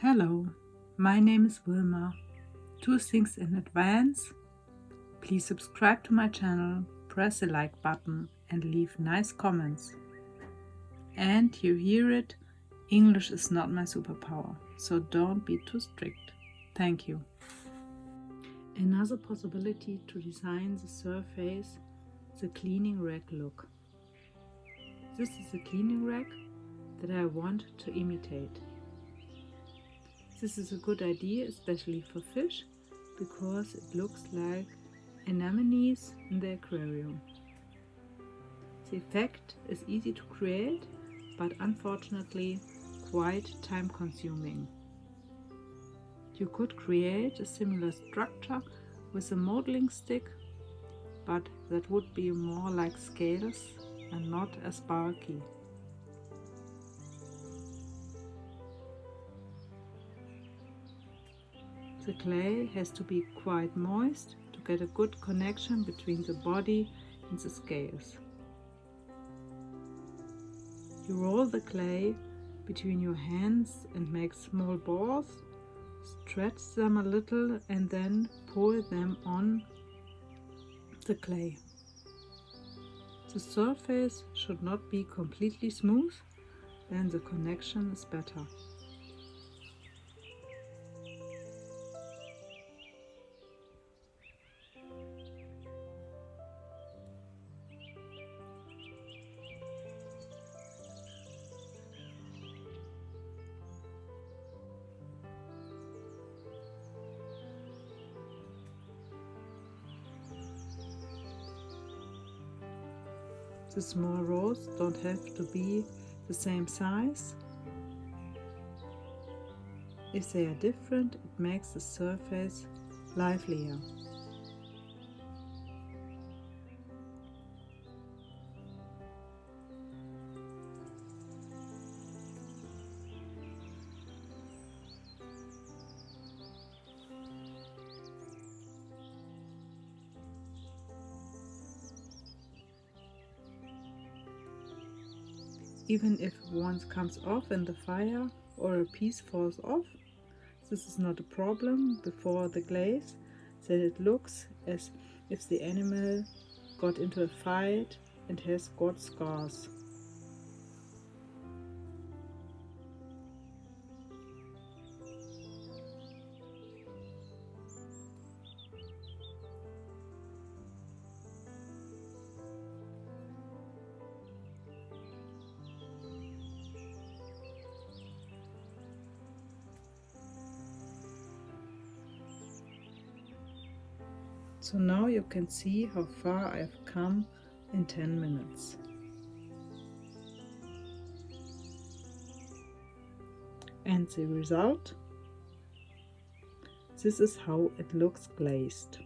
Hello, my name is Wilma. Two things in advance. Please subscribe to my channel, press the like button and leave nice comments. And you hear it, English is not my superpower, so don't be too strict. Thank you. Another possibility to design the surface, the cleaning rack look. This is a cleaning rack that I want to imitate. This is a good idea, especially for fish, because it looks like anemones in the aquarium. The effect is easy to create, but unfortunately quite time consuming. You could create a similar structure with a modeling stick, but that would be more like scales and not as bulky. The clay has to be quite moist to get a good connection between the body and the scales. You roll the clay between your hands and make small balls, stretch them a little and then pour them on the clay. The surface should not be completely smooth, then the connection is better. The small rolls don't have to be the same size. If they are different, it makes the surface livelier. Even if one comes off in the fire or a piece falls off, this is not a problem before the glaze, that it looks as if the animal got into a fight and has got scars. So now you can see how far I've come in 10 minutes. And the result? This is how it looks glazed.